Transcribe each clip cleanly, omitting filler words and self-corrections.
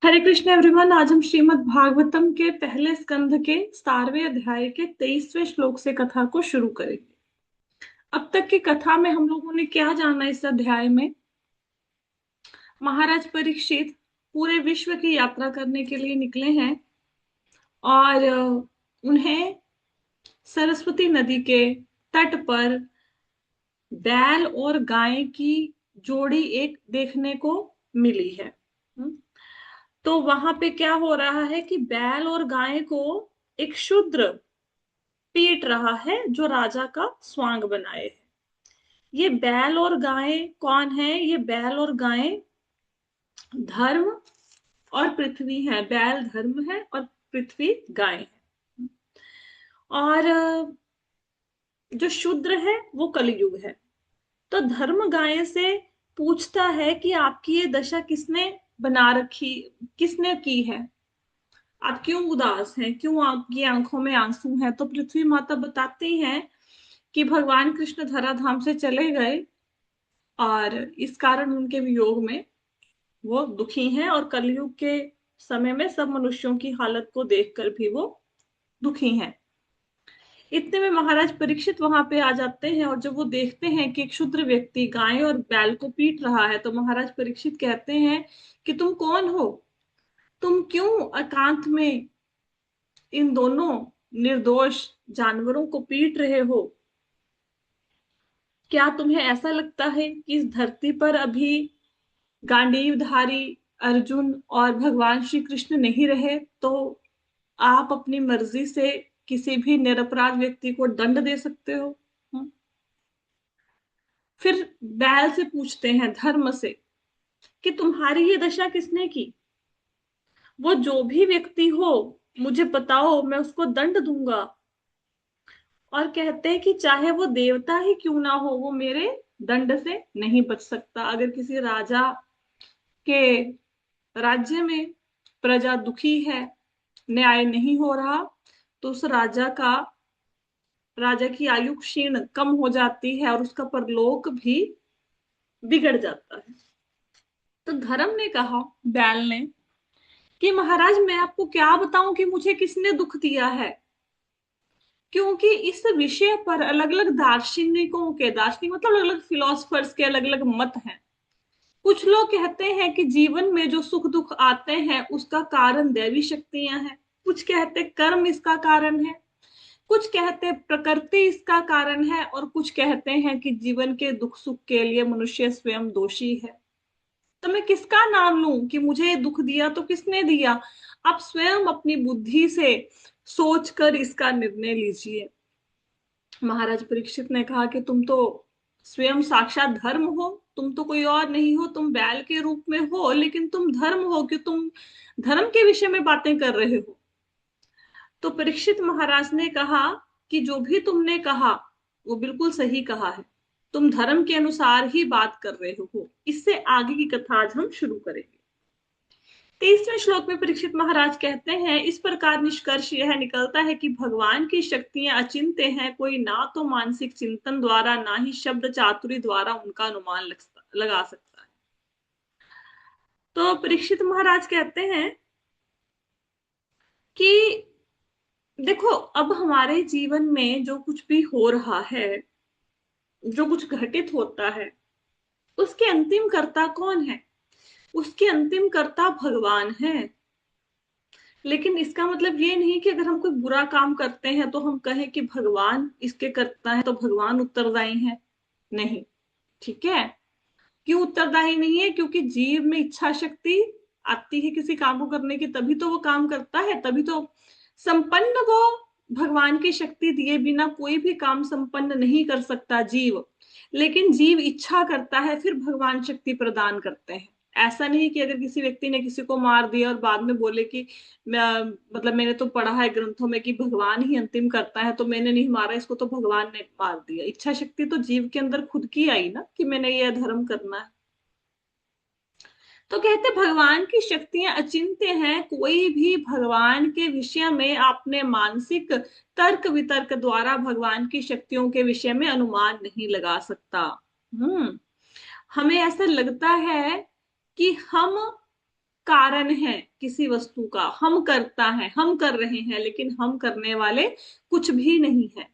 हरे Krishna everyone. आज हम श्रीमद् भागवतम के पहले स्कंध के 17वें अध्याय के 23वें श्लोक से कथा को शुरू करेंगे। अब तक की कथा में हम लोगों ने क्या जाना इस अध्याय में? महाराज परीक्षित पूरे विश्व की यात्रा करने के लिए निकले हैं और उन्हें सरस्वती नदी के तट पर बैल और गाय की जोड़ी एक देखने को मिली है। तो वहां पे क्या हो रहा है कि बैल और गाय को एक शूद्र पीट रहा है जो राजा का स्वांग बनाए है। ये बैल और गाय कौन है? ये बैल और गाय धर्म और पृथ्वी है। बैल धर्म है और पृथ्वी गाय है। और जो शूद्र है वो कलयुग है। तो धर्म गाय से पूछता है कि आपकी ये दशा किसने बना रखी, किसने की है? आप क्यों उदास हैं, क्यों आपकी आंखों में आंसू हैं? तो पृथ्वी माता बताती हैं कि भगवान कृष्ण धराधाम से चले गए और इस कारण उनके वियोग में वो दुखी हैं और कलयुग के समय में सब मनुष्यों की हालत को देखकर भी वो दुखी हैं। इतने में महाराज परीक्षित वहां पे आ जाते हैं और जब वो देखते हैं कि एक क्षुद्र व्यक्ति गाय और बैल को पीट रहा है तो महाराज परीक्षित कहते हैं कि तुम कौन हो? तुम क्यों एकांत में इन दोनों निर्दोष जानवरों को पीट रहे हो? क्या तुम्हें ऐसा लगता है कि इस धरती पर अभी गांडीवधारी अर्जुन और भगवान श्री कृष्ण नहीं रहे तो आप अपनी मर्जी से किसी भी निरपराध व्यक्ति को दंड दे सकते हो? हम्म? फिर बैल से पूछते हैं, धर्म से, कि तुम्हारी ये दशा किसने की? वो जो भी व्यक्ति हो मुझे बताओ, मैं उसको दंड दूंगा। और कहते हैं कि चाहे वो देवता ही क्यों ना हो वो मेरे दंड से नहीं बच सकता। अगर किसी राजा के राज्य में प्रजा दुखी है, न्याय नहीं हो रहा, तो उस राजा की आयु क्षीण कम हो जाती है और उसका परलोक भी बिगड़ जाता है। तो धर्म ने कहा, बैल ने, कि महाराज मैं आपको क्या बताऊं कि मुझे किसने दुख दिया है, क्योंकि इस विषय पर अलग अलग दार्शनिकों के, दार्शनिक मतलब अलग अलग फिलोसफर्स के अलग अलग मत हैं। कुछ लोग कहते हैं कि जीवन में जो सुख दुख आते हैं उसका कारण दैवी शक्तियां हैं। कुछ कहते कर्म इसका कारण है। कुछ कहते प्रकृति इसका कारण है और कुछ कहते हैं कि जीवन के दुख सुख के लिए मनुष्य स्वयं दोषी है। तो मैं किसका नाम लूं कि मुझे दुख दिया तो किसने दिया? आप स्वयं अपनी बुद्धि से सोचकर इसका निर्णय लीजिए। महाराज परीक्षित ने कहा कि तुम तो स्वयं साक्षात धर्म हो, तुम तो कोई और नहीं हो, तुम बैल के रूप में हो लेकिन तुम धर्म हो, कि तुम धर्म के विषय में बातें कर रहे हो। तो परीक्षित महाराज ने कहा कि जो भी तुमने कहा वो बिल्कुल सही कहा है, तुम धर्म के अनुसार ही बात कर रहे हो। इससे आगे की कथा आज हम शुरू करेंगे। 23वें श्लोक में परीक्षित महाराज कहते हैं, इस प्रकार निष्कर्ष यह निकलता है कि भगवान की शक्तियां अचिंत्य हैं। कोई ना तो मानसिक चिंतन द्वारा ना ही शब्द चातुरी द्वारा उनका अनुमान लगा सकता है। तो परीक्षित महाराज कहते हैं कि देखो, अब हमारे जीवन में जो कुछ भी हो रहा है, जो कुछ घटित होता है, उसके अंतिम कर्ता कौन है? उसके अंतिम कर्ता भगवान है। लेकिन इसका मतलब ये नहीं कि अगर हम कोई बुरा काम करते हैं तो हम कहें कि भगवान इसके करता है तो भगवान उत्तरदायी है। नहीं। ठीक है। क्यों उत्तरदायी नहीं है? क्योंकि जीव में इच्छा शक्ति आती है किसी काम को करने की, तभी तो वो काम करता है, तभी तो संपन्न वो भगवान की शक्ति दिए बिना कोई भी काम संपन्न नहीं कर सकता जीव। लेकिन जीव इच्छा करता है, फिर भगवान शक्ति प्रदान करते हैं। ऐसा नहीं कि अगर किसी व्यक्ति ने किसी को मार दिया और बाद में बोले कि मतलब मैंने तो पढ़ा है ग्रंथों में कि भगवान ही अंतिम करता है तो मैंने नहीं मारा, इसको तो भगवान ने मार दिया। इच्छा शक्ति तो जीव के अंदर खुद की आई ना कि मैंने ये धर्म करना है। तो कहते भगवान की शक्तियां अचिंत्य हैं। कोई भी भगवान के विषय में आपने मानसिक तर्क वितर्क द्वारा भगवान की शक्तियों के विषय में अनुमान नहीं लगा सकता। हमें ऐसा लगता है कि हम कारण है किसी वस्तु का, हम करता है, हम कर रहे हैं, लेकिन हम करने वाले कुछ भी नहीं है।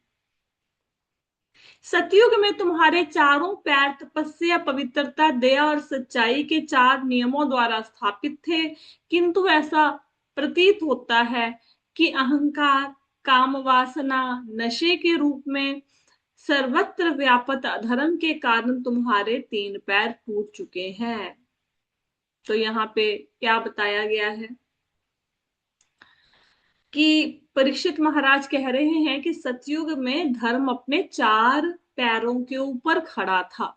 सतयुग में तुम्हारे चारों पैर तपस्या, पवित्रता, दया और सच्चाई के चार नियमों द्वारा स्थापित थे, किंतु ऐसा प्रतीत होता है कि अहंकार, काम वासना, नशे के रूप में सर्वत्र व्याप्त अधर्म के कारण तुम्हारे तीन पैर टूट चुके हैं। तो यहाँ पे क्या बताया गया है कि परीक्षित महाराज कह रहे हैं कि सतयुग में धर्म अपने चार पैरों के ऊपर खड़ा था।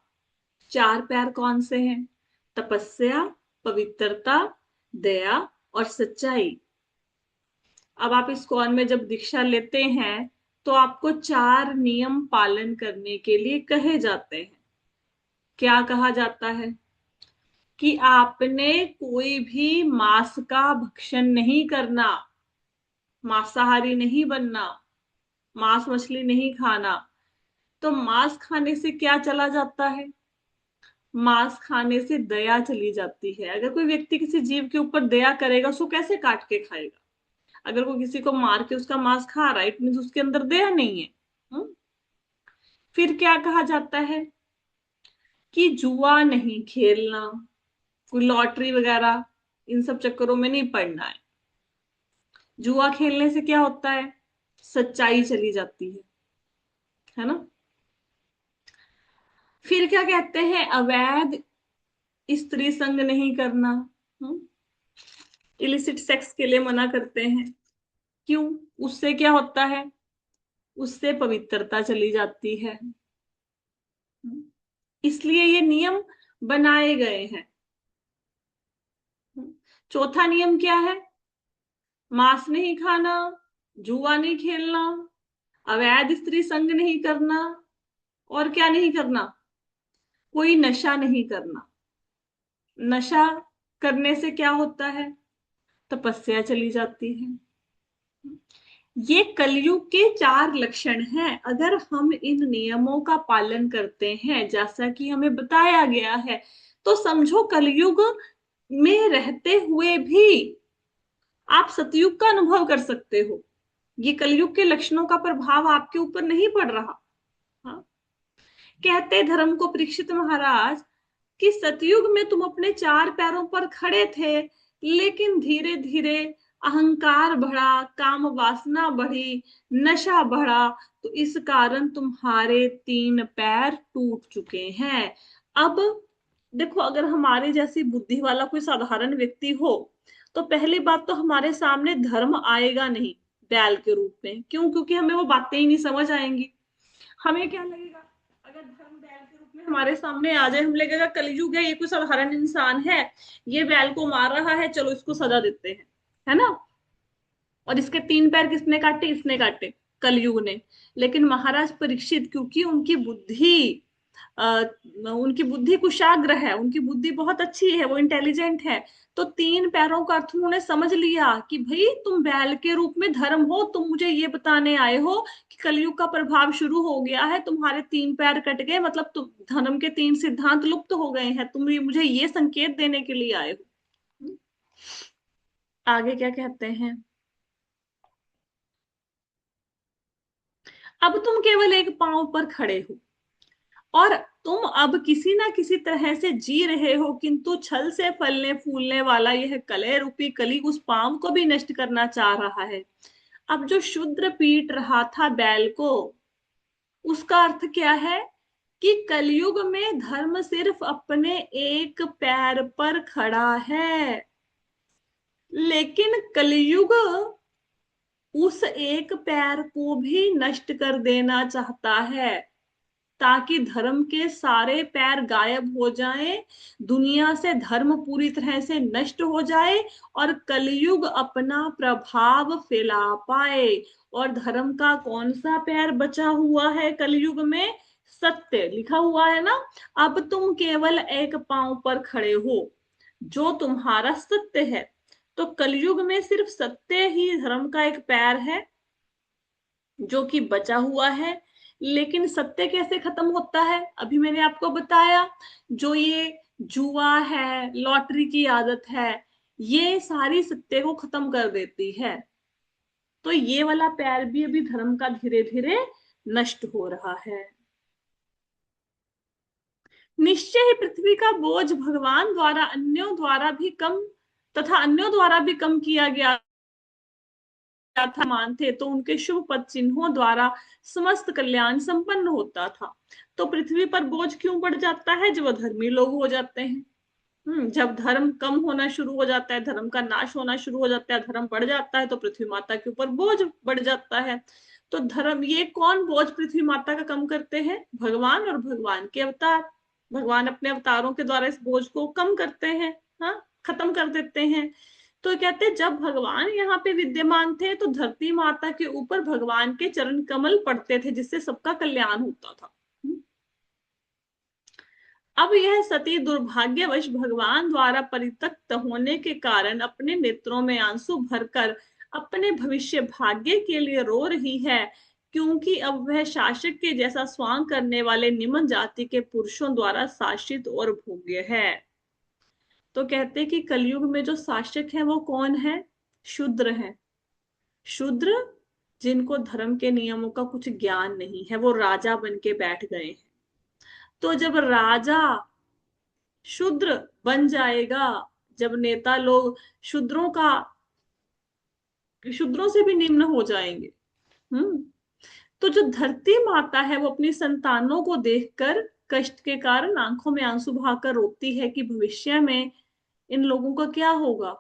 चार पैर कौन से हैं? तपस्या, पवित्रता, दया और सच्चाई। अब आप इस्कॉन में जब दीक्षा लेते हैं तो आपको चार नियम पालन करने के लिए कहे जाते हैं। क्या कहा जाता है? कि आपने कोई भी मांस का भक्षण नहीं करना, मांसाहारी नहीं बनना, मांस मछली नहीं खाना। तो मांस खाने से क्या चला जाता है? मांस खाने से दया चली जाती है। अगर कोई व्यक्ति किसी जीव के ऊपर दया करेगा, उसको कैसे काट के खाएगा? अगर कोई किसी को मार के उसका मांस खा रहा है, इट मीन उसके अंदर दया नहीं है। हुँ? फिर क्या कहा जाता है कि जुआ नहीं खेलना, कोई लॉटरी वगैरह इन सब चक्करों में नहीं पड़ना है। जुआ खेलने से क्या होता है? सच्चाई चली जाती है ना। फिर क्या कहते हैं? अवैध स्त्री संग नहीं करना, इलिसिट सेक्स के लिए मना करते हैं। क्यों? उससे क्या होता है? उससे पवित्रता चली जाती है। इसलिए ये नियम बनाए गए हैं। चौथा नियम क्या है? मांस नहीं खाना, जुआ नहीं खेलना, अवैध स्त्री संग नहीं करना, और क्या नहीं करना? कोई नशा नहीं करना। नशा करने से क्या होता है? तपस्या चली जाती है। ये कलयुग के चार लक्षण हैं। अगर हम इन नियमों का पालन करते हैं जैसा कि हमें बताया गया है, तो समझो कलयुग में रहते हुए भी आप सतयुग का अनुभव कर सकते हो। ये कलयुग के लक्षणों का प्रभाव आपके ऊपर नहीं पड़ रहा। हाँ? कहते धर्म को परीक्षित महाराज कि सतयुग में तुम अपने चार पैरों पर खड़े थे, लेकिन धीरे धीरे अहंकार बढ़ा, काम वासना बढ़ी, नशा बढ़ा, तो इस कारण तुम्हारे तीन पैर टूट चुके हैं। अब देखो, अगर हमारे जैसी बुद्धि वाला कोई साधारण व्यक्ति हो, तो पहली बात तो हमारे सामने धर्म आएगा नहीं बैल के रूप में। क्यों? क्योंकि हमें वो बातें ही नहीं समझ आएंगी। हमें क्या लगेगा? अगर धर्म बैल के रूप में हमारे सामने आ जाए, हम लगेगा कलयुग है, ये कोई साधारण इंसान है, ये बैल को मार रहा है, चलो इसको सजा देते हैं, है ना। और इसके तीन पैर किसने काटे? इसने काटे, कलयुग ने। लेकिन महाराज परीक्षित, क्योंकि उनकी बुद्धि कुशाग्र है, उनकी बुद्धि बहुत अच्छी है, वो इंटेलिजेंट है, तो तीन पैरों का अर्थ उन्होंने समझ लिया कि भाई तुम बैल के रूप में धर्म हो, तुम मुझे ये बताने आए हो कि कलयुग का प्रभाव शुरू हो गया है, तुम्हारे तीन पैर कट गए, मतलब तुम धर्म के तीन सिद्धांत लुप्त हो गए हैं, तुम मुझे ये संकेत देने के लिए आए हो। आगे क्या कहते हैं? अब तुम केवल एक पांव पर खड़े हो और तुम अब किसी ना किसी तरह से जी रहे हो, किंतु छल से फलने फूलने वाला यह कलह रूपी कली उस पांव को भी नष्ट करना चाह रहा है। अब जो शूद्र पीट रहा था बैल को, उसका अर्थ क्या है कि कलयुग में धर्म सिर्फ अपने एक पैर पर खड़ा है, लेकिन कलयुग उस एक पैर को भी नष्ट कर देना चाहता है, ताकि धर्म के सारे पैर गायब हो जाएं, दुनिया से धर्म पूरी तरह से नष्ट हो जाए और कलयुग अपना प्रभाव फैला पाए। और धर्म का कौन सा पैर बचा हुआ है कलयुग में? सत्य लिखा हुआ है ना। अब तुम केवल एक पांव पर खड़े हो, जो तुम्हारा सत्य है। तो कलयुग में सिर्फ सत्य ही धर्म का एक पैर है जो कि बचा हुआ है। लेकिन सत्य कैसे खत्म होता है? अभी मैंने आपको बताया, जो ये जुआ है, लॉटरी की आदत है, ये सारी सत्य को खत्म कर देती है। तो ये वाला पैर भी अभी धर्म का धीरे धीरे नष्ट हो रहा है। निश्चय ही पृथ्वी का बोझ भगवान द्वारा अन्यों द्वारा भी कम तथा अन्यों द्वारा भी कम किया गया था मानते तो उनके शुभ पद चिन्हों द्वारा समस्त कल्याण संपन्न होता था। तो पृथ्वी पर बोझ क्यों बढ़ जाता है? जब धर्मी लोग हो जाते हैं। जब धर्म कम होना शुरू हो जाता है, धर्म का नाश होना शुरू हो जाता है, धर्म बढ़ जाता है, तो पृथ्वी माता के ऊपर बोझ बढ़ जाता है। तो धर्म, ये कौन बोझ पृथ्वी माता का कम करते हैं? भगवान और भगवान के अवतार। भगवान अपने अवतारों के द्वारा इस बोझ को कम करते हैं, हाँ, खत्म कर देते हैं। तो कहते हैं जब भगवान यहाँ पे विद्यमान थे तो धरती माता के ऊपर भगवान के चरण कमल पड़ते थे, जिससे सबका कल्याण होता था। अब यह सती दुर्भाग्यवश भगवान द्वारा परित्यक्त होने के कारण अपने नेत्रों में आंसू भरकर अपने भविष्य भाग्य के लिए रो रही है, क्योंकि अब वह शासक के जैसा स्वांग करने वाले निम्न जाति के पुरुषों द्वारा शासित और भोग्य है। तो कहते कि कलयुग में जो शासक है वो कौन है? शूद्र है। शूद्र, जिनको धर्म के नियमों का कुछ ज्ञान नहीं है, वो राजा बन के बैठ गए हैं। तो जब राजा शूद्र बन जाएगा, जब नेता लोग शूद्रों का शूद्रों से भी निम्न हो जाएंगे, हम्म तो जो धरती माता है वो अपनी संतानों को देखकर कष्ट के कारण आंखों में आंसू बहाकर रोती है कि भविष्य में इन लोगों का क्या होगा।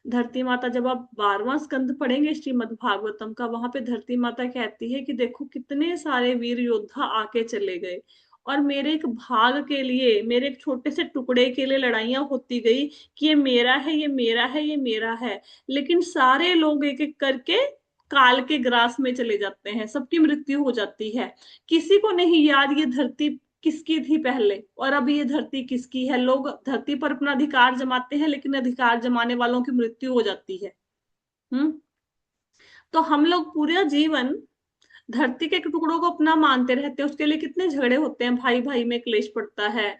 धरती माता, जब आप 12वां स्कंद पढ़ेंगे श्रीमद् भागवतम का, वहां पे धरती माता कहती है कि देखो कितने सारे वीर योद्धा आके चले गए और मेरे एक भाग के लिए, मेरे एक छोटे से टुकड़े के लिए लड़ाइयां होती गई कि ये मेरा है, ये मेरा है, ये मेरा है। लेकिन सारे लोग एक एक करके काल के ग्रास में चले जाते हैं, सबकी मृत्यु हो जाती है। किसी को नहीं याद ये धरती किसकी थी पहले और अब ये धरती किसकी है। लोग धरती पर अपना अधिकार जमाते हैं, लेकिन अधिकार जमाने वालों की मृत्यु हो जाती है। हम्म तो हम लोग पूरा जीवन धरती के टुकड़ों को अपना मानते रहते हैं, उसके लिए कितने झगड़े होते हैं, भाई भाई में क्लेश पड़ता है,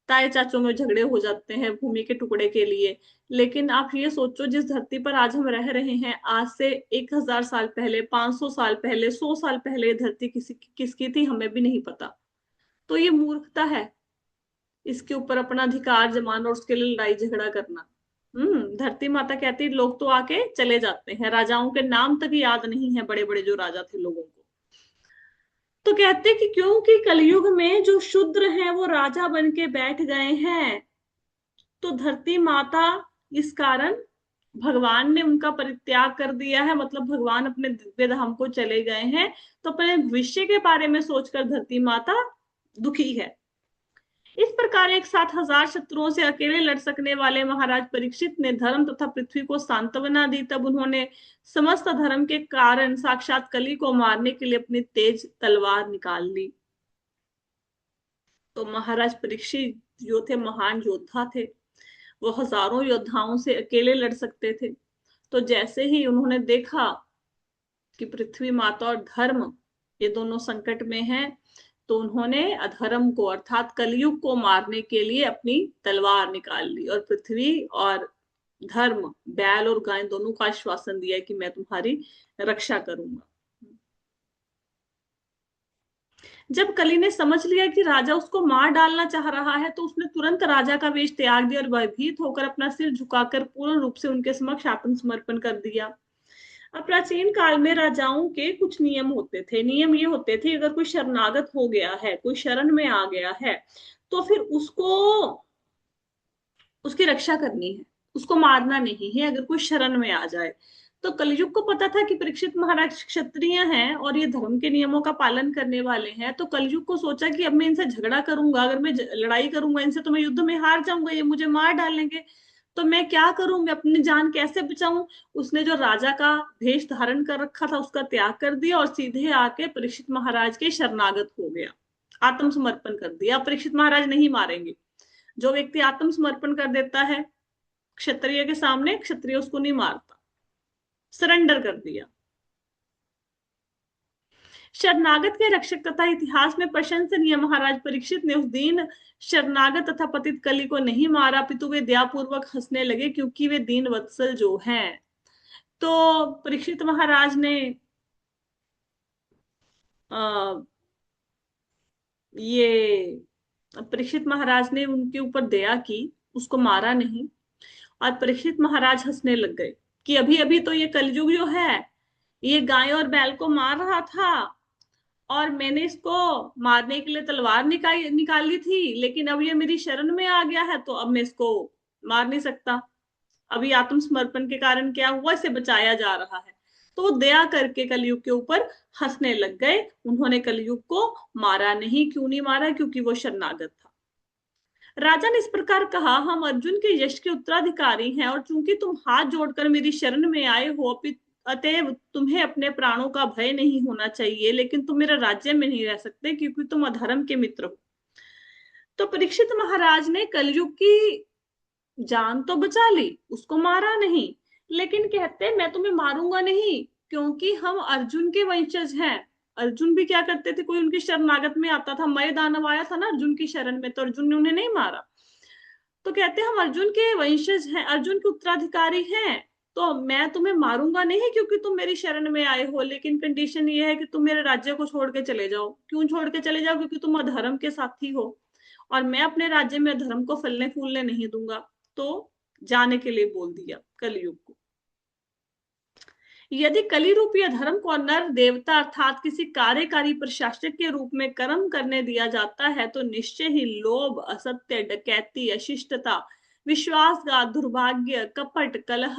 ताए चाचों में झगड़े हो जाते हैं भूमि के टुकड़े के लिए। लेकिन आप ये सोचो, जिस धरती पर आज हम रह रहे हैं, आज से 1000 साल पहले, 500 साल पहले, 100 साल पहले ये धरती किसकी थी हमें भी नहीं पता। तो ये मूर्खता है इसके ऊपर अपना अधिकार जमाना और उसके लिए लड़ाई झगड़ा करना। धरती माता कहती लोग तो आके चले जाते हैं, राजाओं के नाम तक याद नहीं है, बड़े बड़े जो राजा थे लोगों को। तो कहते कि क्योंकि कलयुग में जो शूद्र हैं वो राजा बन के बैठ गए हैं, तो धरती माता इस कारण भगवान ने उनका परित्याग कर दिया है, मतलब भगवान अपने दिव्य धाम को चले गए हैं। तो अपने भविष्य के बारे में सोचकर धरती माता दुखी है। इस प्रकार एक साथ 1000 शत्रुओं से अकेले लड़ सकने वाले महाराज परीक्षित ने धर्म तथा पृथ्वी को सांत्वना दी। तब उन्होंने समस्त धर्म के कारण साक्षात कली को मारने के लिए अपनी तेज तलवार निकाल ली। तो महाराज परीक्षित जो थे महान योद्धा थे, वो हजारों योद्धाओं से अकेले लड़ सकते थे। तो जैसे ही उन्होंने देखा कि पृथ्वी माता और धर्म ये दोनों संकट में हैं, तो उन्होंने अधर्म को अर्थात कलयुग को मारने के लिए अपनी तलवार निकाल ली और पृथ्वी और धर्म, बैल और गाय दोनों का आश्वासन दिया कि मैं तुम्हारी रक्षा करूंगा। जब कली ने समझ लिया कि राजा उसको मार डालना चाह रहा है, तो उसने तुरंत राजा का वेश त्याग दिया और भयभीत होकर अपना सिर झुकाकर पूर्ण रूप से उनके समक्ष आत्मसमर्पण कर दिया। अब प्राचीन काल में राजाओं के कुछ नियम होते थे। नियम ये होते थे, अगर कोई शरणागत हो गया है, कोई शरण में आ गया है, तो फिर उसको उसकी रक्षा करनी है, उसको मारना नहीं है अगर कोई शरण में आ जाए। तो कलयुग को पता था कि परीक्षित महाराज क्षत्रिय हैं और ये धर्म के नियमों का पालन करने वाले हैं। तो कलयुग को सोचा कि अब मैं इनसे झगड़ा करूंगा, अगर मैं लड़ाई करूंगा इनसे तो मैं युद्ध में हार जाऊंगा, ये मुझे मार डालेंगे। तो मैं क्या करूं, मैं अपनी जान कैसे बचाऊं? उसने जो राजा का भेष धारण कर रखा था उसका त्याग कर दिया और सीधे आके परीक्षित महाराज के शरणागत हो गया, आत्मसमर्पण कर दिया। परीक्षित महाराज नहीं मारेंगे। जो व्यक्ति आत्मसमर्पण कर देता है क्षत्रिय के सामने, क्षत्रिय उसको नहीं मारता, सरेंडर कर दिया। शरणागत के रक्षक तथा इतिहास में प्रशंसनीय महाराज परीक्षित ने उस दिन शरणागत तथा पतित कली को नहीं मारा, अपितु वे दयापूर्वक हंसने लगे क्योंकि वे दीन वत्सल जो हैं। तो परीक्षित महाराज ने आ, ये परीक्षित महाराज ने उनके ऊपर दया की, उसको मारा नहीं। और परीक्षित महाराज हंसने लग गए कि अभी अभी तो ये कलयुग जो है ये गाय और बैल को मार रहा था, और मैंने इसको मारने के लिए तलवार निकाली थी, लेकिन अब ये मेरी शरण में आ गया है तो अब मैं इसको मार नहीं सकता। अभी आत्मसमर्पण के कारण क्या हुआ, इसे बचाया जा रहा है। तो वो दया करके कलयुग के ऊपर हंसने लग गए। उन्होंने कलयुग को मारा नहीं। क्यों नहीं मारा? क्योंकि वो शरणागत था। राजा ने इस प्रकार कहा, हम अर्जुन के यश के उत्तराधिकारी हैं, और चूंकि तुम हाथ जोड़कर मेरी शरण में आए हो, अतएव तुम्हें अपने प्राणों का भय नहीं होना चाहिए, लेकिन तुम मेरे राज्य में नहीं रह सकते क्योंकि तुम अधर्म के मित्र हो। तो परीक्षित महाराज ने कलयुग की जान तो बचा ली, उसको मारा नहीं, लेकिन कहते मैं तुम्हें मारूंगा नहीं क्योंकि हम अर्जुन के वंशज हैं। अर्जुन भी क्या करते थे, कोई उनकी शरणागत में आता था, मय दानव आया था ना अर्जुन की शरण में, तो अर्जुन ने उन्हें नहीं मारा। तो कहते हम अर्जुन के वंशज हैं, अर्जुन के उत्तराधिकारी हैं, तो मैं तुम्हें मारूंगा नहीं क्योंकि तुम मेरी शरण में आए हो, लेकिन कंडीशन ये है कि तुम मेरे राज्य को छोड़ के चले जाओ। क्यों छोड़ के चले जाओ? क्योंकि तुम अधर्म के साथी हो, और मैं अपने राज्य में धर्म को फलने फूलने नहीं दूंगा। तो जाने के लिए बोल दिया कलयुग को। यदि कली रूपी अधर्म को नर देवता अर्थात किसी कार्यकारी प्रशासक के रूप में कर्म करने दिया जाता है, तो निश्चय ही लोभ, असत्य, डकैती, अशिष्टता, विश्वासघात, दुर्भाग्य, कपट, कलह,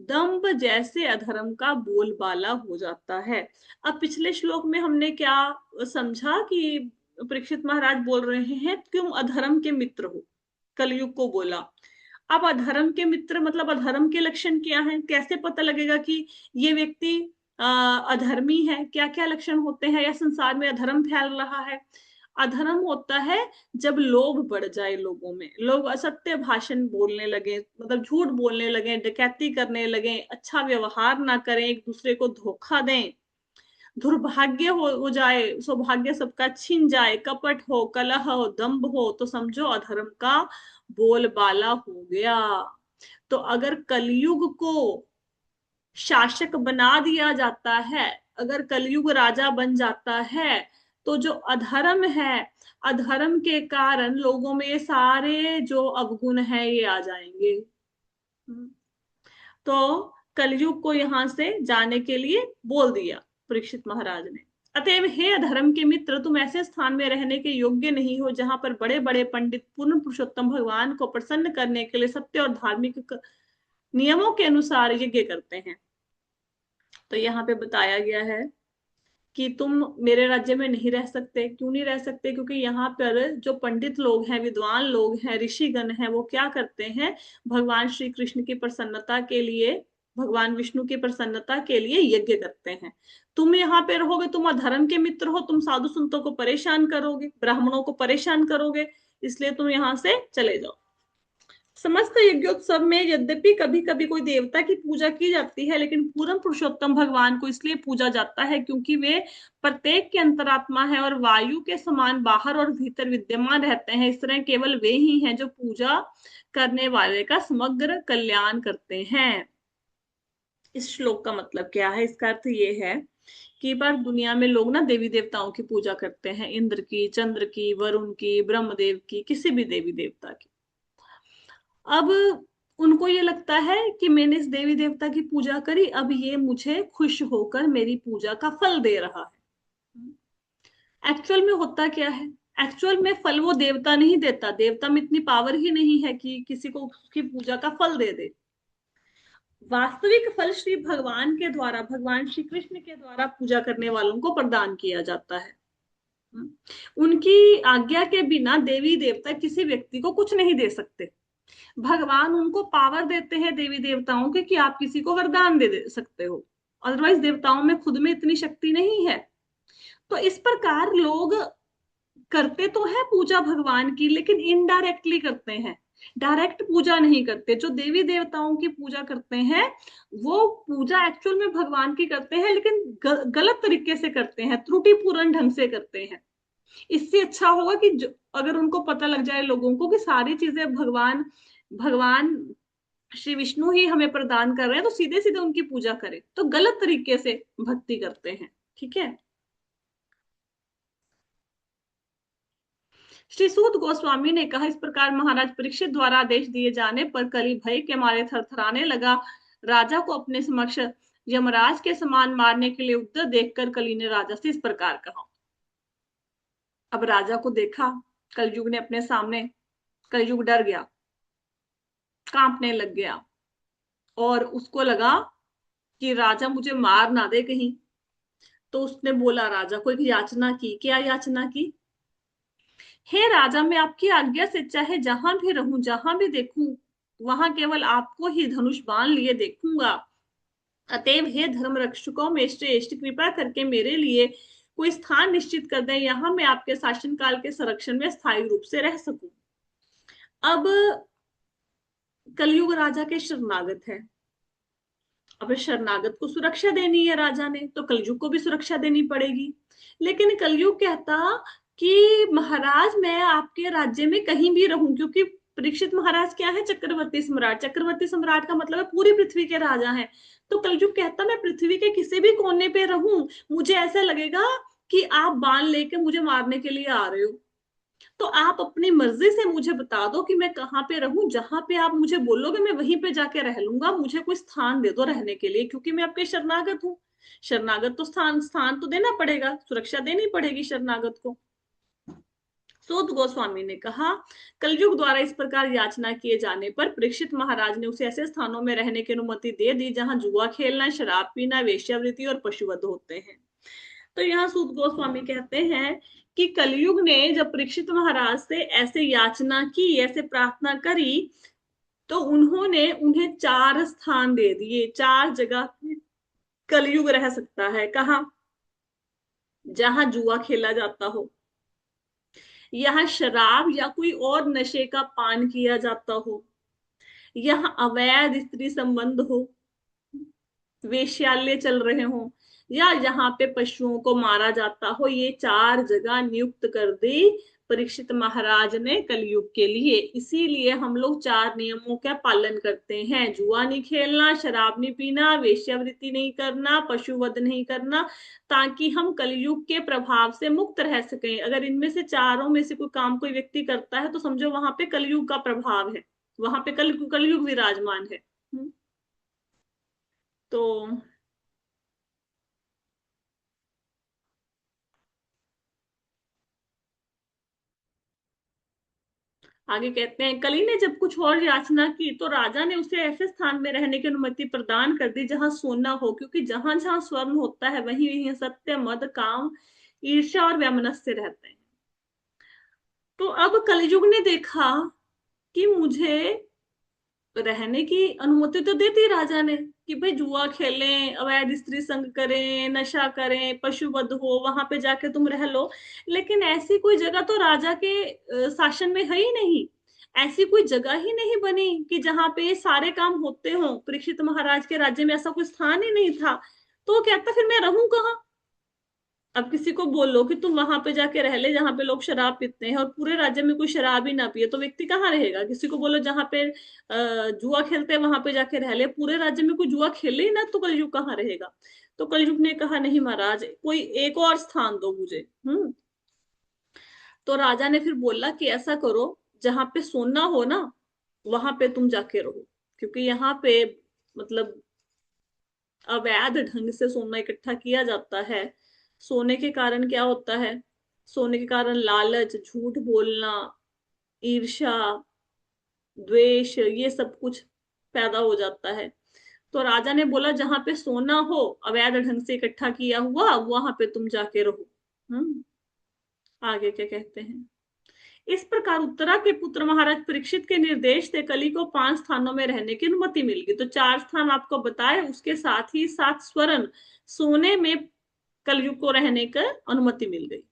दंभ जैसे अधर्म का बोलबाला हो जाता है। अब पिछले श्लोक में हमने क्या समझा कि परीक्षित महाराज बोल रहे हैं तुम अधर्म के मित्र हो, कलयुग को बोला। अब अधर्म के मित्र मतलब अधर्म के लक्षण क्या हैं? कैसे पता लगेगा कि ये व्यक्ति अधर्मी है? क्या क्या लक्षण होते हैं, या संसार में अधर्म फैल रहा है? अधर्म होता है जब लोभ बढ़ जाए लोगों में, लोग असत्य भाषण बोलने लगे, मतलब झूठ बोलने लगे, डकैती करने लगे, अच्छा व्यवहार ना करें, एक दूसरे को धोखा दें, दुर्भाग्य हो जाए, सौभाग्य सबका छिन जाए, कपट हो, कलह हो, दंभ हो, तो समझो अधर्म का बोलबाला हो गया। तो अगर कलयुग को शासक बना दिया जाता है, अगर कलयुग राजा बन जाता है, तो जो अधर्म है, अधर्म के कारण लोगों में ये सारे जो अवगुण है ये आ जाएंगे। तो कलयुग को यहां से जाने के लिए बोल दिया परीक्षित महाराज ने। अतएव हे अधर्म के मित्र, तुम ऐसे स्थान में रहने के योग्य नहीं हो जहां पर बड़े बड़े पंडित पूर्ण पुरुषोत्तम भगवान को प्रसन्न करने के लिए सत्य और धार्मिक नियमों के अनुसार यज्ञ करते हैं। तो यहाँ पे बताया गया है कि तुम मेरे राज्य में नहीं रह सकते। क्यों नहीं रह सकते? क्योंकि यहाँ पर जो पंडित लोग हैं, विद्वान लोग हैं, ऋषिगण हैं, वो क्या करते हैं, भगवान श्री कृष्ण की प्रसन्नता के लिए, भगवान विष्णु की प्रसन्नता के लिए यज्ञ करते हैं। तुम यहाँ पे रहोगे, तुम अधर्म के मित्र हो, तुम साधु संतों को परेशान करोगे, ब्राह्मणों को परेशान करोगे, इसलिए तुम यहाँ से चले जाओ। समस्त यज्ञोत्सव में यद्यपि कभी कभी कोई देवता की पूजा की जाती है, लेकिन पूर्ण पुरुषोत्तम भगवान को इसलिए पूजा जाता है क्योंकि वे प्रत्येक के अंतरात्मा है और वायु के समान बाहर और भीतर विद्यमान रहते हैं। इस तरह केवल वे ही हैं जो पूजा करने वाले का समग्र कल्याण करते हैं। इस श्लोक का मतलब क्या है? इसका अर्थ ये है कि बार दुनिया में लोग ना देवी देवताओं की पूजा करते हैं, इंद्र की, चंद्र की, वरुण की, ब्रह्मदेव की, किसी भी देवी देवता की। अब उनको ये लगता है कि मैंने इस देवी देवता की पूजा करी, अब ये मुझे खुश होकर मेरी पूजा का फल दे रहा है। एक्चुअल में होता क्या है? एक्चुअल में फल वो देवता नहीं देता, देवता में इतनी पावर ही नहीं है कि किसी को उसकी पूजा का फल दे दे। वास्तविक फल श्री भगवान के द्वारा, भगवान श्री कृष्ण के द्वारा पूजा करने वालों को प्रदान किया जाता है। उनकी आज्ञा के बिना देवी देवता किसी व्यक्ति को कुछ नहीं दे सकते। भगवान उनको पावर देते हैं देवी देवताओं के कि आप किसी को वरदान दे सकते हो, अदरवाइज देवताओं में खुद में इतनी शक्ति नहीं है। तो इस प्रकार लोग करते तो है पूजा भगवान की, लेकिन इनडायरेक्टली करते हैं। डायरेक्ट पूजा नहीं करते। जो देवी देवताओं की पूजा करते हैं वो पूजा एक्चुअल में भगवान की करते हैं, लेकिन गलत तरीके से करते हैं, त्रुटिपूर्ण ढंग से करते हैं। इससे अच्छा होगा कि अगर उनको पता लग जाए लोगों को कि सारी चीजें भगवान भगवान श्री विष्णु ही हमें प्रदान कर रहे हैं, तो सीधे सीधे उनकी पूजा करें। तो गलत तरीके से भक्ति करते हैं। ठीक है। श्री सूत गोस्वामी ने कहा, इस प्रकार महाराज परीक्षित द्वारा आदेश दिए जाने पर कली भय के मारे थरथराने लगा। राजा को अपने समक्ष यमराज के समान मारने के लिए उद्यत देखकर कली ने राजा से इस प्रकार कहा। अब राजा को देखा कलयुग ने अपने सामने, कलयुग डर गया, कांपने लग गया, और उसको लगा कि राजा मुझे मार ना दे कहीं। तो उसने बोला, राजा को एक याचना की। क्या याचना की? हे राजा, मैं आपकी आज्ञा से चाहे जहां भी रहूं, जहां भी देखूं, वहां केवल आपको ही धनुष बाण लिए देखूंगा। अतएव हे धर्म रक्षकों में श्रेष्ठ, कृपा करके मेरे लिए कोई स्थान निश्चित कर दें, यहां मैं आपके शासन काल के संरक्षण में स्थायी रूप से रह सकूं। अब कलयुग राजा के शरणागत है। अब शरणागत को सुरक्षा देनी है राजा ने, तो कलयुग को भी सुरक्षा देनी पड़ेगी। लेकिन कलयुग कहता कि महाराज मैं आपके राज्य में कहीं भी रहूं, क्योंकि परीक्षित महाराज क्या है? चक्रवर्ती सम्राट। चक्रवर्ती सम्राट का मतलब है पूरी पृथ्वी के राजा हैं। तो कलयुग कहता मैं पृथ्वी के किसी भी कोने पे रहूं, मुझे ऐसा लगेगा कि आप बाण लेके मुझे मारने के लिए आ रहे हो। तो आप अपनी मर्जी से मुझे बता दो कि मैं कहाँ पे रहूं, जहां पे आप मुझे बोलोगे मैं वहीं पे जाके रह लूंगा। मुझे कोई स्थान दे दो रहने के लिए, क्योंकि मैं आपके शरणागत हूँ। शरणागत तो स्थान स्थान तो देना पड़ेगा, सुरक्षा देनी पड़ेगी शरणागत को। सूत गोस्वामी ने कहा, कलयुग द्वारा इस प्रकार याचना किए जाने पर परीक्षित महाराज ने उसे ऐसे स्थानों में रहने की अनुमति दे दी जहां जुआ खेलना, शराब पीना, वेश्यावृत्ति और पशुवध होते हैं। तो यहाँ सूत गोस्वामी कहते हैं कि कलयुग ने जब परीक्षित महाराज से ऐसे याचना की, ऐसे प्रार्थना करी, तो उन्होंने उन्हें 4 स्थान दे दिए। 4 जगह कलयुग रह सकता है। कहाँ? जहां जुआ खेला जाता हो, यहाँ शराब या कोई और नशे का पान किया जाता हो, यहाँ अवैध स्त्री संबंध हो, वेश्यालय चल रहे हो, या जहां पे पशुओं को मारा जाता हो। ये 4 जगह नियुक्त कर दी परीक्षित महाराज ने कलयुग के लिए। इसीलिए हम लोग 4 नियमों का पालन करते हैं। जुआ नहीं खेलना, शराब नहीं पीना, वेश्यावृत्ति नहीं करना, पशुवध नहीं करना, ताकि हम कलयुग के प्रभाव से मुक्त रह सकें। अगर इनमें से चारों में से कोई काम कोई व्यक्ति करता है तो समझो वहां पे कलयुग का प्रभाव है, वहां पे कलयुग विराजमान है। तो आगे कहते हैं, कली ने जब कुछ और याचना की तो राजा ने उसे ऐसे स्थान में रहने की अनुमति प्रदान कर दी जहां सोना हो, क्योंकि जहां जहां स्वर्ण होता है वहीं वहीं सत्य, मद, काम, ईर्ष्या और वैमनस्य रहते हैं। तो अब कलयुग ने देखा कि मुझे रहने की अनुमति तो देती राजा ने कि भाई जुआ खेलें, अवैध स्त्री संग करें, नशा करें, पशुवध हो, वहां पे जाके तुम रह लो। लेकिन ऐसी कोई जगह तो राजा के शासन में है ही नहीं। ऐसी कोई जगह ही नहीं बनी कि जहां पे सारे काम होते हो। परीक्षित महाराज के राज्य में ऐसा कोई स्थान ही नहीं था। तो वो कहता फिर मैं रहूं कहाँ? अब किसी को बोलो कि तुम वहां पे जाके रह ले जहां पे लोग शराब पीते हैं, और पूरे राज्य में कोई शराब ही ना पिए, तो व्यक्ति कहाँ रहेगा? किसी को बोलो जहां पे जुआ खेलते हैं वहां पे जाके रह ले, पूरे राज्य में कोई जुआ खेले ही ना, तो कलयुग कहाँ रहेगा? तो कलयुग ने कहा, नहीं महाराज, कोई एक और स्थान दो मुझे। तो राजा ने फिर बोला कि ऐसा करो, जहां पे सोना हो ना वहां पे तुम जाके रहो, क्योंकि यहाँ पे मतलब अवैध ढंग से सोना इकट्ठा किया जाता है। सोने के कारण क्या होता है? सोने के कारण लालच, झूठ बोलना, ईर्ष्या, द्वेष, ये सब कुछ पैदा हो जाता है। तो राजा ने बोला जहां पे सोना हो, अवैध ढंग से इकट्ठा किया हुआ, वहां पे तुम जाके रहो। हम्म आगे क्या कहते हैं? इस प्रकार उत्तरा के पुत्र महाराज परीक्षित के निर्देश से कली को 5 स्थानों में रहने की अनुमति मिल गई। तो 4 स्थान आपको बताए, उसके साथ ही 7 स्वर्ण सोने में कलयुग को रहने की अनुमति मिल गई।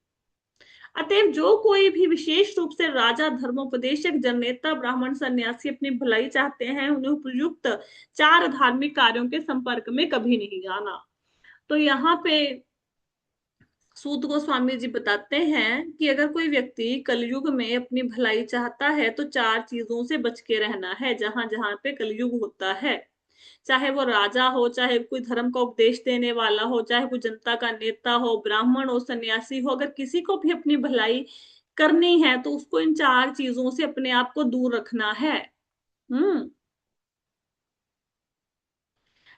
अतएव जो कोई भी विशेष रूप से राजा, धर्मोपदेशक, जननेता, ब्राह्मण, सन्यासी अपनी भलाई चाहते हैं, उन्हें उपयुक्त 4 धार्मिक कार्यों के संपर्क में कभी नहीं आना। तो यहाँ पे सूत गोस्वामी जी बताते हैं कि अगर कोई व्यक्ति कलयुग में अपनी भलाई चाहता है तो 4 चीजों से बच के रहना है जहां जहां पे कलयुग होता है। चाहे वो राजा हो, चाहे कोई धर्म का उपदेश देने वाला हो, चाहे कोई जनता का नेता हो, ब्राह्मण हो, सन्यासी हो, अगर किसी को भी अपनी भलाई करनी है तो उसको इन 4 चीजों से अपने आप को दूर रखना है। हम्म।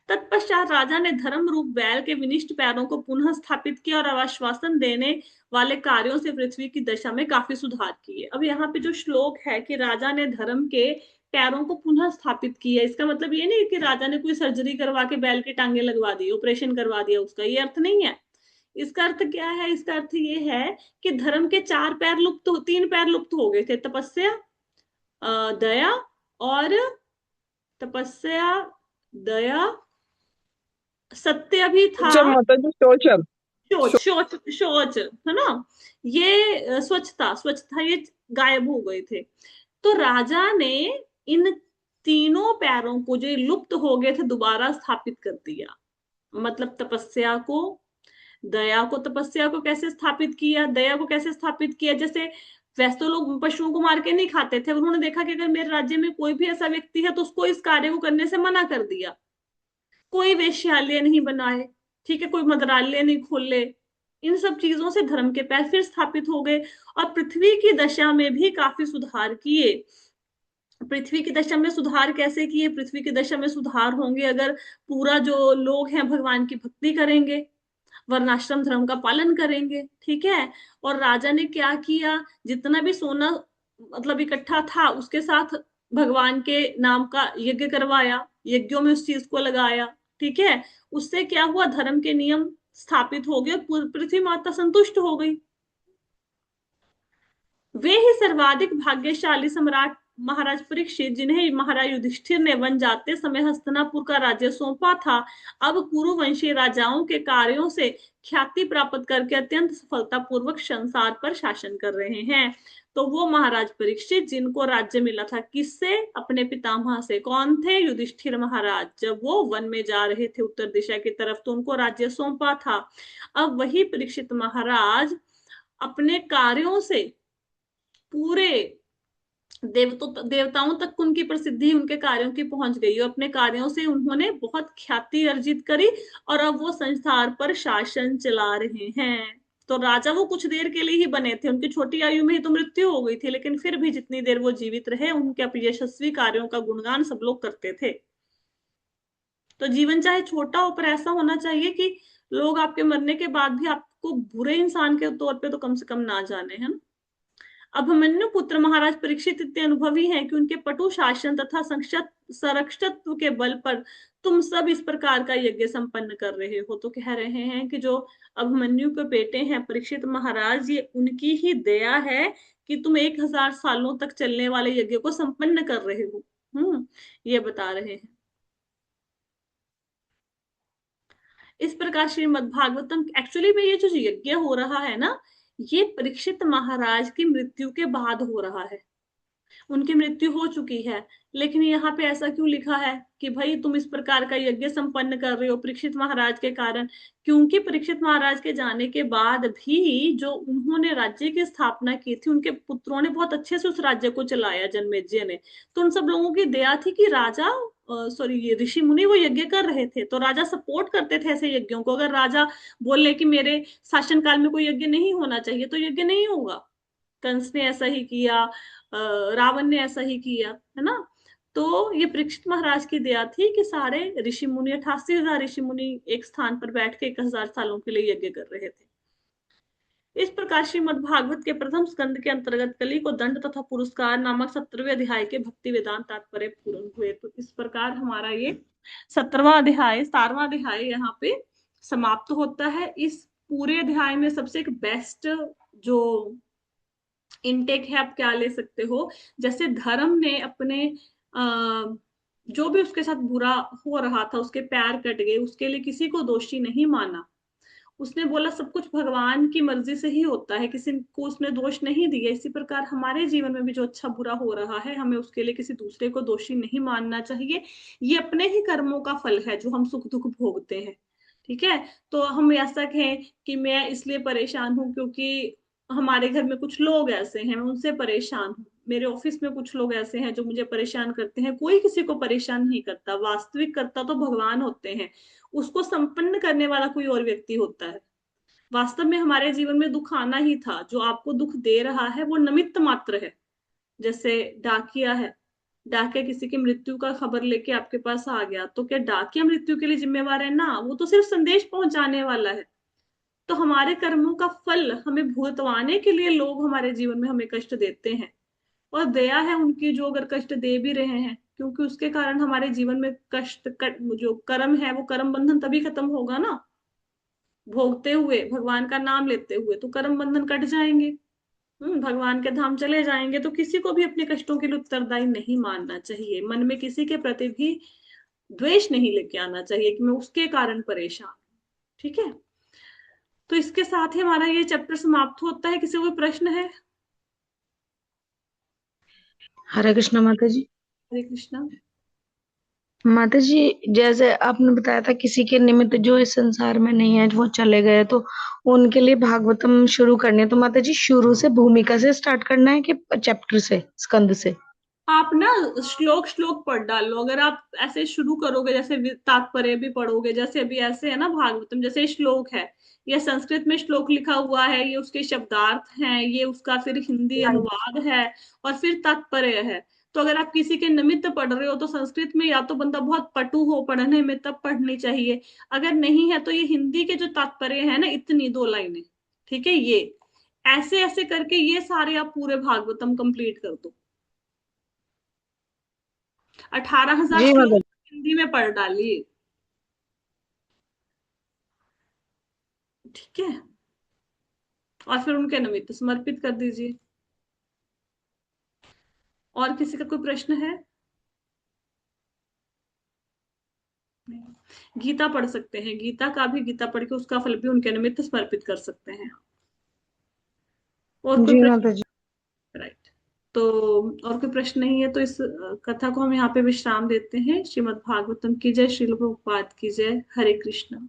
तत्पश्चात राजा ने धर्म रूप बैल के विनिष्ट पैरों को पुनः स्थापित किया और आश्वासन देने वाले कार्यों से पृथ्वी की दशा में काफी सुधार किए। अब यहाँ पे जो श्लोक है कि राजा ने धर्म के पैरों को पुनः स्थापित किया, इसका मतलब ये नहीं कि राजा ने कोई सर्जरी करवा के बैल की टांगे लगवा दी, ऑपरेशन करवा दिया, उसका ये अर्थ नहीं है। इसका अर्थ क्या है? इसका अर्थ ये है कि धर्म के 4 पैर लुप्त, 3 पैर लुप्त हो गए थे, तपस्या, दया और तपस्या, दया, सत्य भी था, सोचम माता जी, सोचम। शौच, शौच, शौच, है ना, ये स्वच्छता, स्वच्छता, ये गायब हो गए थे। तो राजा ने इन तीनों पैरों को जो लुप्त हो गए थे दोबारा स्थापित कर दिया। मतलब तपस्या को, दया को, तपस्या को कैसे स्थापित किया, दया को कैसे स्थापित किया? जैसे वैसे तो लोग पशुओं को मार के नहीं खाते थे, उन्होंने देखा कि अगर मेरे राज्य में कोई भी ऐसा व्यक्ति है तो उसको इस कार्य को करने से मना कर दिया। कोई वेश्यालय नहीं बनाए, ठीक है, कोई मंत्रालय नहीं खोले। इन सब चीजों से धर्म के पैर फिर स्थापित हो गए और पृथ्वी की दशा में भी काफी सुधार किए। पृथ्वी की दशा में सुधार कैसे किए? पृथ्वी की दशा में सुधार होंगे अगर पूरा जो लोग हैं भगवान की भक्ति करेंगे, वर्णाश्रम धर्म का पालन करेंगे, ठीक है। और राजा ने क्या किया? जितना भी सोना मतलब इकट्ठा था उसके साथ भगवान के नाम का यज्ञ करवाया, यज्ञों में उस चीज को लगाया, ठीक है। उससे क्या हुआ? धर्म के नियम स्थापित हो गए, पृथ्वी माता संतुष्ट हो गई। वे ही सर्वाधिक भाग्यशाली सम्राट महाराज परीक्षित, जिन्हें महाराज युधिष्ठिर ने वन जाते समय हस्तिनापुर का राज्य सौंपा था, अब कुरुवंशी राजाओं के कार्यों से ख्याति प्राप्त करके अत्यंत सफलता पूर्वक संसार पर शासन कर रहे हैं। तो वो महाराज परीक्षित जिनको राज्य मिला था किससे? अपने पितामह से। कौन थे? युधिष्ठिर महाराज। जब वो वन में जा रहे थे उत्तर दिशा की तरफ तो उनको राज्य सौंपा था। अब वही परीक्षित महाराज अपने कार्यों से पूरे देवताओं तक उनकी प्रसिद्धि उनके कार्यों की पहुंच गई और अपने कार्यों से उन्होंने बहुत ख्याति अर्जित करी और अब वो संसार पर शासन चला रहे हैं। तो राजा वो कुछ देर के लिए ही बने थे, उनकी छोटी आयु में ही तो मृत्यु हो गई थी, लेकिन फिर भी जितनी देर वो जीवित रहे उनके यशस्वी कार्यों का गुणगान सब लोग करते थे। तो जीवन चाहे छोटा हो पर ऐसा होना चाहिए कि लोग आपके मरने के बाद भी आपको बुरे इंसान के तौर पे तो कम से कम ना जाने, है ना। अभिमन्यु पुत्र महाराज परीक्षित इतने अनुभवी हैं कि उनके पटु शासन तथा संरक्षित्व के बल पर तुम सब इस प्रकार का यज्ञ संपन्न कर रहे हो। तो कह रहे हैं कि जो अभिमन्यु के बेटे हैं परीक्षित महाराज, ये उनकी ही दया है कि तुम 1000 सालों तक चलने वाले यज्ञ को संपन्न कर रहे हो। ये बता रहे हैं। इस प्रकार श्रीमद् भागवतम एक्चुअली में ये जो यज्ञ हो रहा है ना, ये परीक्षित महाराज की मृत्यु के बाद हो रहा है। उनकी मृत्यु हो चुकी है, लेकिन यहाँ पे ऐसा क्यों लिखा है कि भाई तुम इस प्रकार का यज्ञ संपन्न कर रहे हो परीक्षित महाराज के कारण? क्योंकि परीक्षित महाराज के जाने के बाद भी जो उन्होंने राज्य की स्थापना की थी, उनके पुत्रों ने बहुत अच्छे से उस राज्य को चलाया, जन्मेजय ने। तो उन सब लोगों की दया थी कि राजा सॉरी ये ऋषि मुनि वो यज्ञ कर रहे थे तो राजा सपोर्ट करते थे ऐसे यज्ञों को। अगर राजा बोले कि मेरे शासनकाल में कोई यज्ञ नहीं होना चाहिए तो यज्ञ नहीं होगा। कंस ने ऐसा ही किया, रावण ने ऐसा ही किया, है ना। तो ये परीक्षित महाराज की दया थी कि सारे ऋषि मुनि 88,000 ऋषि मुनि एक स्थान पर बैठ के 1000 सालों के लिए यज्ञ कर रहे थे। इस प्रकार श्रीमद् भागवत के प्रथम स्कंद के अंतर्गत कली को दंड तथा पुरस्कार नामक 17वें अध्याय के भक्ति वेदांत तात्पर्य पूर्ण हुए। तो इस प्रकार हमारा ये 17वां अध्याय, 17वां अध्याय यहाँ पे समाप्त होता है। इस पूरे अध्याय में सबसे एक बेस्ट जो इनटेक है, आप क्या ले सकते हो? जैसे धर्म ने अपने जो भी उसके साथ बुरा हो रहा था, उसके पैर कट गए, उसके लिए किसी को दोषी नहीं माना, उसने बोला सब कुछ भगवान की मर्जी से ही होता है, किसी को उसने दोष नहीं दिया। इसी प्रकार हमारे जीवन में भी जो अच्छा बुरा हो रहा है, हमें उसके लिए किसी दूसरे को दोषी नहीं मानना चाहिए। ये अपने ही कर्मों का फल है जो हम सुख दुख भोगते हैं। ठीक है। तो हम ऐसा कहें कि मैं इसलिए परेशान हूं क्योंकि हमारे घर में कुछ लोग ऐसे हैं, मैं उनसे परेशान हूँ, मेरे ऑफिस में कुछ लोग ऐसे हैं जो मुझे परेशान करते हैं। कोई किसी को परेशान नहीं करता, वास्तविक करता तो भगवान होते हैं। उसको संपन्न करने वाला कोई और व्यक्ति होता है। वास्तव में हमारे जीवन में दुख आना ही था, जो आपको दुख दे रहा है वो निमित्त मात्र है। जैसे डाकिया है, डाकिया किसी की मृत्यु का खबर लेके आपके पास आ गया, तो क्या डाकिया मृत्यु के लिए जिम्मेवार है? ना, वो तो सिर्फ संदेश पहुंचाने वाला है। तो हमारे कर्मों का फल हमें भुगतवाने के लिए लोग हमारे जीवन में हमें कष्ट देते हैं। और दया है उनकी जो अगर कष्ट दे भी रहे हैं, क्योंकि उसके कारण हमारे जीवन में जो कर्म है वो कर्म बंधन तभी खत्म होगा ना, भोगते हुए भगवान का नाम लेते हुए तो कर्म बंधन कट जाएंगे। भगवान के धाम चले जाएंगे। तो किसी को भी अपने कष्टों के लिए उत्तरदायी नहीं मानना चाहिए, मन में किसी के प्रति भी द्वेष नहीं लेके आना चाहिए कि मैं उसके कारण परेशान हूं। ठीक है। तो इसके साथ ही हमारा ये चैप्टर समाप्त होता है। किसी को कोई प्रश्न है? हरे कृष्णा माता जी। हरे कृष्णा। माता जी, जैसे आपने बताया था किसी के निमित्त जो इस संसार में नहीं है, वो चले गए, तो उनके लिए भागवतम शुरू करनी है, तो माता जी शुरू से भूमिका से स्टार्ट करना है कि चैप्टर से, स्कंद से? आप ना श्लोक श्लोक पढ़ डालो। अगर आप ऐसे शुरू करोगे, जैसे तात्पर्य भी पढ़ोगे, जैसे अभी ऐसे है ना भागवतम, जैसे श्लोक है, ये संस्कृत में श्लोक लिखा हुआ है, ये उसके शब्दार्थ हैं, ये उसका फिर हिंदी अनुवाद है, और फिर तात्पर्य है। तो अगर आप किसी के निमित्त पढ़ रहे हो तो संस्कृत में या तो बंदा बहुत पटु हो पढ़ने में, तब पढ़नी चाहिए। अगर नहीं है तो ये हिंदी के जो तात्पर्य है ना, इतनी 2 लाइनें, ठीक है, ये ऐसे ऐसे करके ये सारे आप पूरे भागवतम कंप्लीट कर दो। 18,000 जी श्लोक माता हिंदी में पढ़ डालिए। ठीक है। और फिर उनके निमित्त समर्पित कर दीजिए। और किसी का कोई प्रश्न है? गीता पढ़ सकते हैं, गीता का भी, गीता पढ़ के उसका फल भी उनके निमित्त समर्पित कर सकते हैं। और जी। कोई जी प्रश्न? माता जी। राइट। तो और कोई प्रश्न नहीं है तो इस कथा को हम यहाँ पे विश्राम देते हैं। श्रीमद् भागवतम की जय, श्रील प्रभुपाद की जय। हरे कृष्ण।